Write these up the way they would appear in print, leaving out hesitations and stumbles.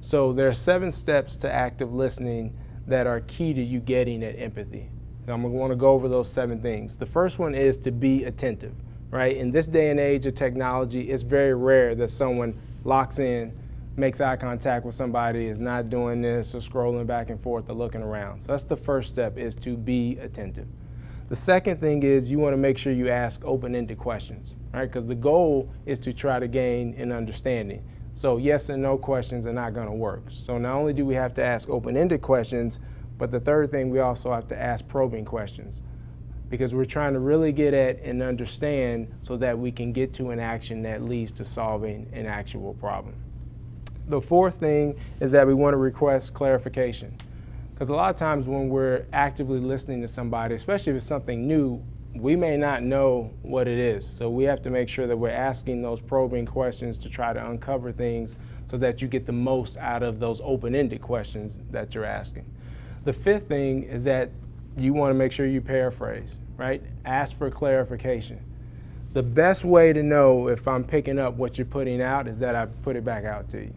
So there are 7 steps to active listening that are key to you getting at empathy. And I'm going to want to go over those 7 things. The first one is to be attentive, right? In this day and age of technology, it's very rare that someone locks in, makes eye contact with somebody, is not doing this or scrolling back and forth or looking around. So that's the first step, is to be attentive. The second thing is you want to make sure you ask open-ended questions, right? Because the goal is to try to gain an understanding. So yes and no questions are not going to work. So not only do we have to ask open-ended questions, but the third thing, we also have to ask probing questions, because we're trying to really get at and understand so that we can get to an action that leads to solving an actual problem. The fourth thing is that we want to request clarification, because a lot of times when we're actively listening to somebody, especially if it's something new, we may not know what it is. So we have to make sure that we're asking those probing questions to try to uncover things so that you get the most out of those open-ended questions that you're asking. The fifth thing is that you want to make sure you paraphrase, right? Ask for clarification. The best way to know if I'm picking up what you're putting out is that I put it back out to you,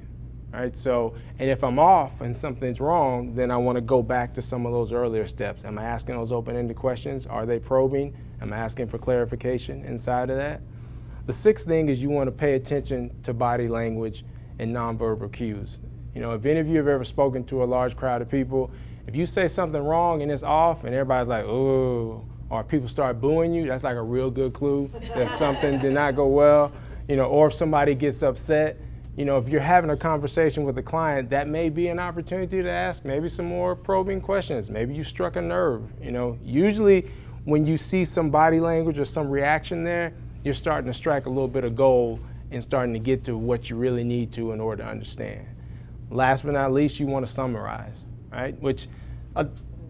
right? So, and if I'm off and something's wrong, then I want to go back to some of those earlier steps. Am I asking those open-ended questions? Are they probing? Am I asking for clarification inside of that? The sixth thing is you want to pay attention to body language and nonverbal cues. You know, if any of you have ever spoken to a large crowd of people, if you say something wrong and it's off and everybody's like, oh, or people start booing you, that's like a real good clue that something did not go well. You know, or if somebody gets upset, you know, if you're having a conversation with a client, that may be an opportunity to ask maybe some more probing questions. Maybe you struck a nerve. You know, usually when you see some body language or some reaction there, you're starting to strike a little bit of gold and starting to get to what you really need to in order to understand. Last but not least, you want to summarize, right? Which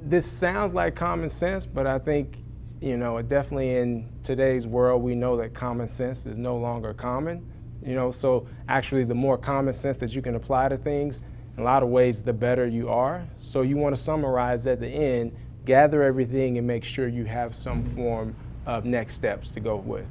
this sounds like common sense, but I think, you know, definitely in today's world, we know that common sense is no longer common. You know, so actually the more common sense that you can apply to things, in a lot of ways, the better you are. So you want to summarize at the end, gather everything, and make sure you have some form of next steps to go with.